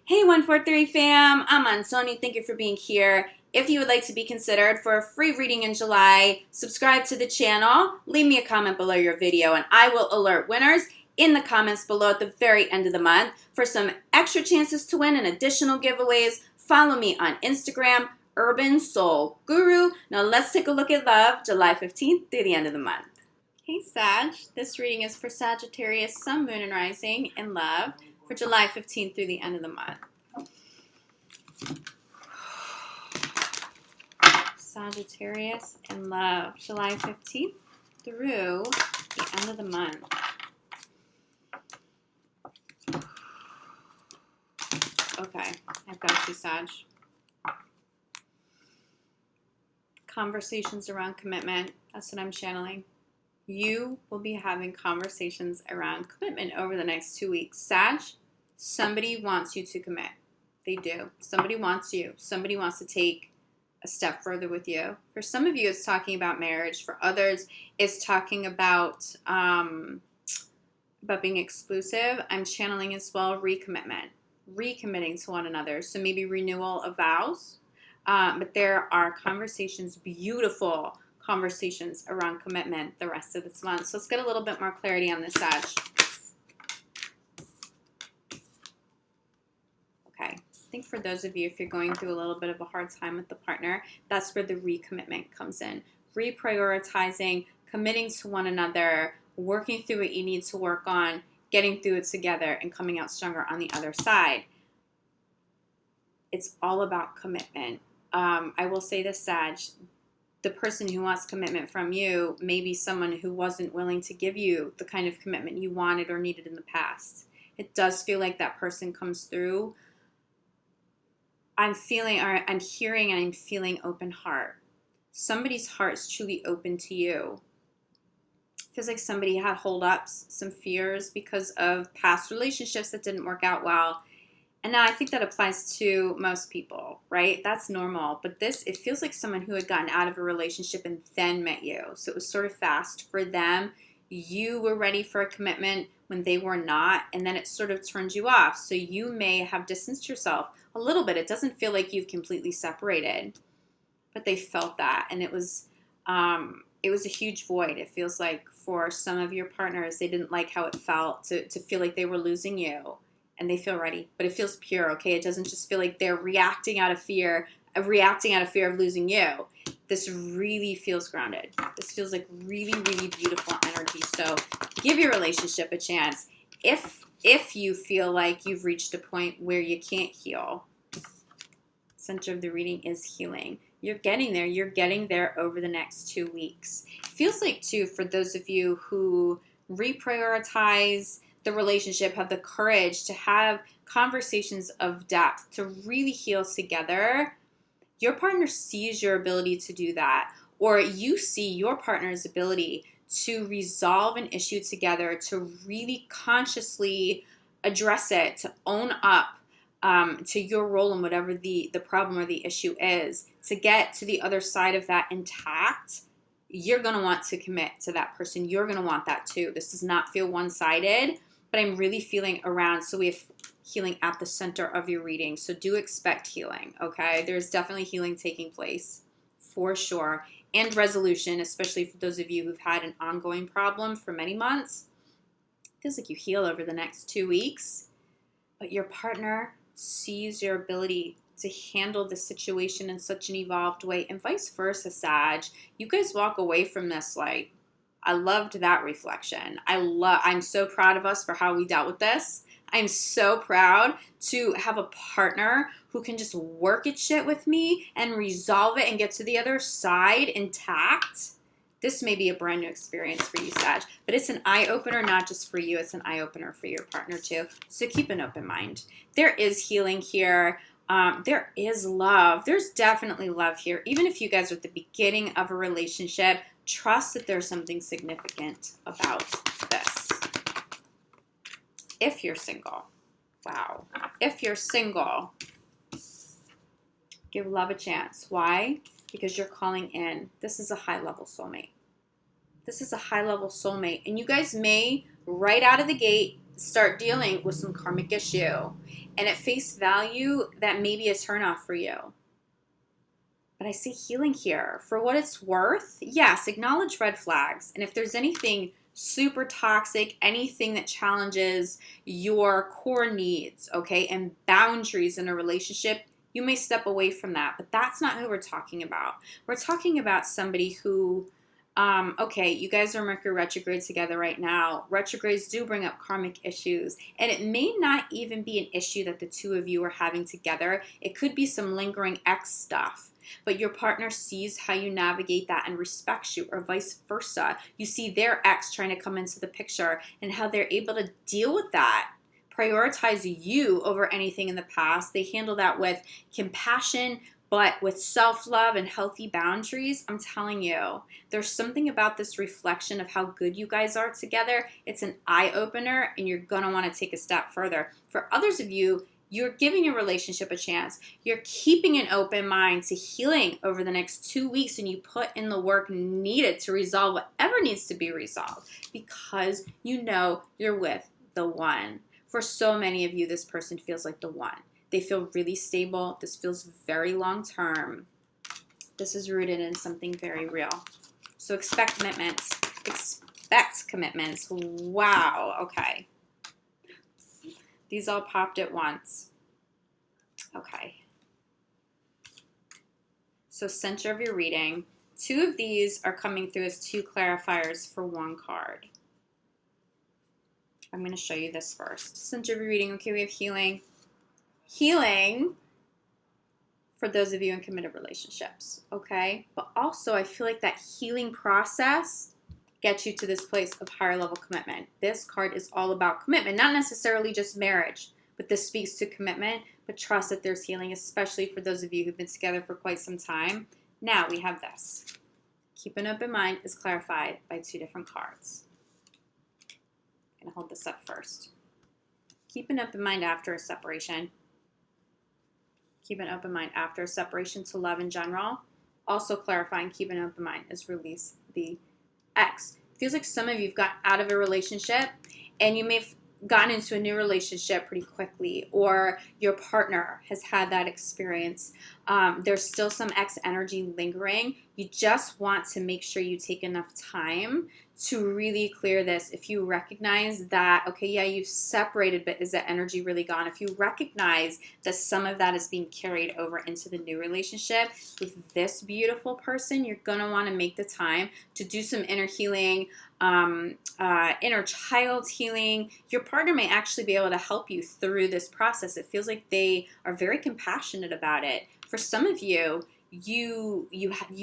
Hey 143 fam, I'm Antonia. Thank you for being here. If you would like to be considered for a free reading in July, subscribe to the channel, leave me a comment below your video, and I will alert winners in the comments below at the very end of the month. For some extra chances to win and additional giveaways, follow me on Instagram, UrbanSoulGuru. Now let's take a look at love, July 15th through the end of the month. Hey Sag, this reading is for Sagittarius, Sun, Moon, and Rising in love for July 15th through the end of the month. Sagittarius in love, July 15th through the end of the month. Okay, I've got you, Sag. Conversations around commitment, that's what I'm channeling. You will be having conversations around commitment over the next 2 weeks. Sag, somebody wants you to commit. They do. Somebody wants you. Somebody wants to take a step further with you. For some of you, it's talking about marriage. For others, it's talking about being exclusive. I'm channeling as well recommitment, recommitting to one another. So maybe renewal of vows. But there are conversations, beautiful conversations around commitment the rest of this month. So let's get a little bit more clarity on this, Sag. Okay. I think for those of you, if you're going through a little bit of a hard time with the partner, that's where the recommitment comes in. Reprioritizing, committing to one another, working through what you need to work on, getting through it together, and coming out stronger on the other side. It's all about commitment. I will say this, Sag. The person who wants commitment from you may be someone who wasn't willing to give you the kind of commitment you wanted or needed in the past. It does feel like that person comes through. I'm hearing and I'm feeling open heart. Somebody's heart is truly open to you. It feels like somebody had holdups, some fears because of past relationships that didn't work out well. And now I think that applies to most people, right? That's normal. But it feels like someone who had gotten out of a relationship and then met you. So it was sort of fast for them. You were ready for a commitment when they were not. And then it sort of turned you off. So you may have distanced yourself a little bit. It doesn't feel like you've completely separated. But they felt that. And it was a huge void. It feels like for some of your partners, they didn't like how it felt to feel like they were losing you. And they feel ready, but it feels pure, okay? It doesn't just feel like they're reacting out of fear of losing you. This really feels grounded. This feels like really, really beautiful energy. So give your relationship a chance. If you feel like you've reached a point where you can't heal, center of the reading is healing. You're getting there. You're getting there over the next 2 weeks. It feels like, too, for those of you who reprioritize the relationship, have the courage to have conversations of depth, to really heal together, your partner sees your ability to do that, or you see your partner's ability to resolve an issue together, to really consciously address it, to own up to your role in whatever the problem or the issue is, to get to the other side of that intact. You're going to want to commit to that person. You're going to want that too. This does not feel one-sided. But I'm really feeling around, so we have healing at the center of your reading. So do expect healing, okay? There's definitely healing taking place, for sure. And resolution, especially for those of you who've had an ongoing problem for many months. It feels like you heal over the next 2 weeks. But your partner sees your ability to handle the situation in such an evolved way, and vice versa, Sag. You guys walk away from this like, I loved that reflection. I'm so proud of us for how we dealt with this. I'm so proud to have a partner who can just work at shit with me and resolve it and get to the other side intact. This may be a brand new experience for you, Sag, but it's an eye-opener, not just for you. It's an eye-opener for your partner too. So keep an open mind. There is healing here. There is love. There's definitely love here. Even if you guys are at the beginning of a relationship, trust that there's something significant about this. If you're single, wow. If you're single, give love a chance. Why? Because you're calling in. This is a high-level soulmate. This is a high-level soulmate. And you guys may, right out of the gate, start dealing with some karmic issue. And at face value, that may be a turnoff for you. But I see healing here. For what it's worth, yes, acknowledge red flags. And if there's anything super toxic, anything that challenges your core needs, okay, and boundaries in a relationship, you may step away from that. But that's not who we're talking about. We're talking about somebody who, okay, you guys are Mercury retrograde together right now. Retrogrades do bring up karmic issues, and it may not even be an issue that the two of you are having together. It could be some lingering ex stuff, but your partner sees how you navigate that and respects you, or vice versa. You see their ex trying to come into the picture and how they're able to deal with that, prioritize you over anything in the past. They handle that with compassion, but with self-love and healthy boundaries. I'm telling you, there's something about this reflection of how good you guys are together. It's an eye-opener, and you're going to want to take a step further. For others of you, you're giving your relationship a chance. You're keeping an open mind to healing over the next 2 weeks, and you put in the work needed to resolve whatever needs to be resolved because you know you're with the one. For so many of you, this person feels like the one. They feel really stable. This feels very long-term. This is rooted in something very real. So expect commitments. Expect commitments. Wow. Okay. These all popped at once. Okay. So center of your reading. 2 of these are coming through as 2 clarifiers for 1 card. I'm going to show you this first. Center of your reading. Okay, we have healing. Healing for those of you in committed relationships, okay? But also, I feel like that healing process gets you to this place of higher level commitment. This card is all about commitment, not necessarily just marriage, but this speaks to commitment, but trust that there's healing, especially for those of you who've been together for quite some time. Now we have this. Keep an open mind is clarified by 2 different cards. I'm going to hold this up first. Keep an open mind after a separation. Keep an open mind after a separation to love in general. Also clarifying, keep an open mind is release the ex. Feels like some of you have gotten out of a relationship and you may have gotten into a new relationship pretty quickly, or your partner has had that experience. There's still some ex energy lingering. You just want to make sure you take enough time to really clear this. If you recognize that, okay, yeah, you've separated, but is that energy really gone? If you recognize that some of that is being carried over into the new relationship with this beautiful person, you're going to want to make the time to do some inner healing, inner child healing. Your partner may actually be able to help you through this process. It feels like they are very compassionate about it. For some of you, you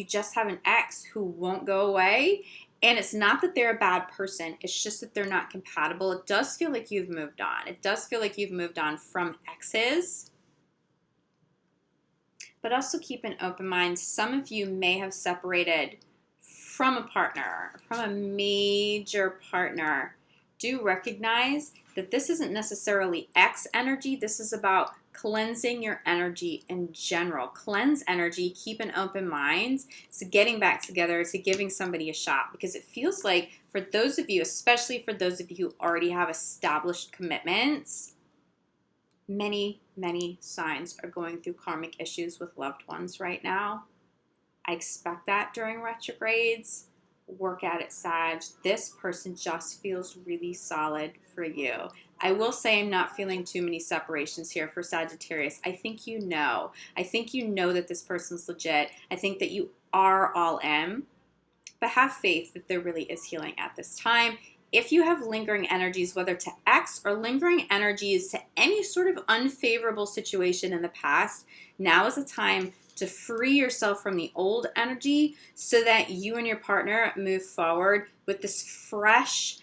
just have an ex who won't go away. And it's not that they're a bad person. It's just that they're not compatible. It does feel like you've moved on. It does feel like you've moved on from exes. But also keep an open mind. Some of you may have separated from a partner, from a major partner. Do recognize that this isn't necessarily ex energy. This is about cleansing your energy in general. Cleanse energy, keep an open mind to getting back together, to giving somebody a shot. Because it feels like for those of you, especially for those of you who already have established commitments, many, many signs are going through karmic issues with loved ones right now. I expect that during retrogrades. Work at it, Sag. This person just feels really solid for you. I will say I'm not feeling too many separations here for Sagittarius. I think you know. I think you know that this person's legit. I think that you are all in. But have faith that there really is healing at this time. If you have lingering energies, whether to ex or lingering energies to any sort of unfavorable situation in the past, now is the time to free yourself from the old energy so that you and your partner move forward with this fresh,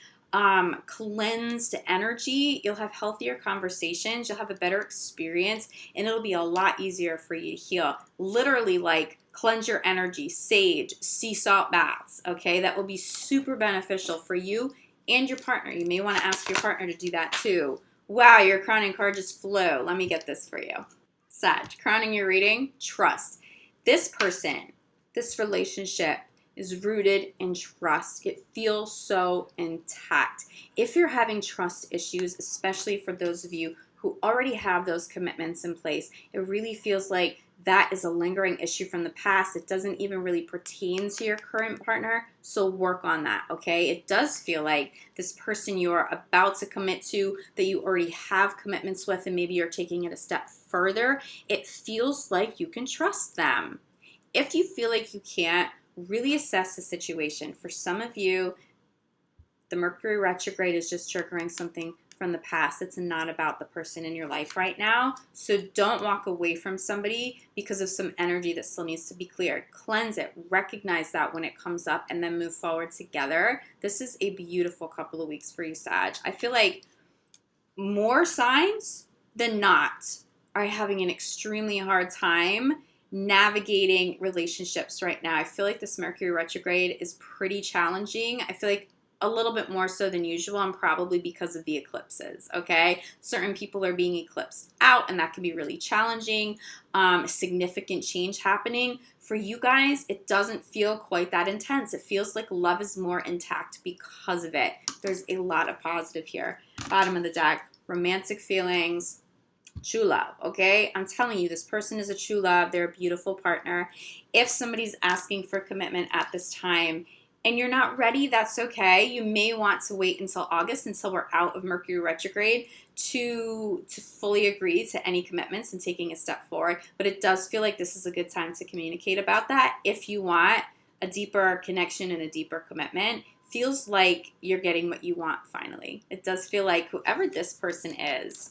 cleansed energy. You'll have healthier conversations, you'll have a better experience, and it'll be a lot easier for you to heal. Literally, like, cleanse your energy, sage, sea salt baths, okay? That will be super beneficial for you and your partner. You may want to ask your partner to do that too. Wow, your crowning card just flew. Let me get this for you. Sag, crowning your reading, trust. This person, this relationship is rooted in trust. It feels so intact. If you're having trust issues, especially for those of you who already have those commitments in place, it really feels like that is a lingering issue from the past. It doesn't even really pertain to your current partner, so work on that, okay? It does feel like this person you're about to commit to, that you already have commitments with, and maybe you're taking it a step further, it feels like you can trust them. If you feel like you can't, really assess the situation. For some of you, the Mercury retrograde is just triggering something from the past. It's not about the person in your life right now. So don't walk away from somebody because of some energy that still needs to be cleared. Cleanse it. Recognize that when it comes up and then move forward together. This is a beautiful couple of weeks for you, Sag. I feel like more signs than not are having an extremely hard time navigating relationships right now. I feel like this Mercury retrograde is pretty challenging. I feel like a little bit more so than usual, and probably because of the eclipses, okay? Certain people are being eclipsed out, and that can be really challenging. Significant change happening. For you guys, it doesn't feel quite that intense. It feels like love is more intact because of it. There's a lot of positive here. Bottom of the deck, romantic feelings, true love, okay? I'm telling you, this person is a true love. They're a beautiful partner. If somebody's asking for commitment at this time, and you're not ready, that's okay. You may want to wait until August, until we're out of Mercury retrograde, to fully agree to any commitments and taking a step forward. But it does feel like this is a good time to communicate about that. If you want a deeper connection and a deeper commitment, feels like you're getting what you want finally. It does feel like whoever this person is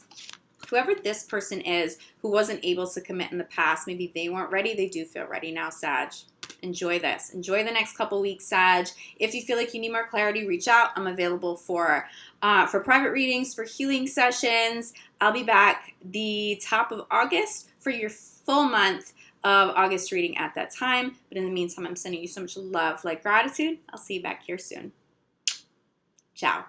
who wasn't able to commit in the past, maybe they weren't ready, they do feel ready now, Sag. Enjoy this. Enjoy the next couple weeks, Sag. If you feel like you need more clarity, reach out. I'm available for private readings, for healing sessions. I'll be back the top of August for your full month of August reading at that time. But in the meantime, I'm sending you so much love, light, gratitude. I'll see you back here soon. Ciao.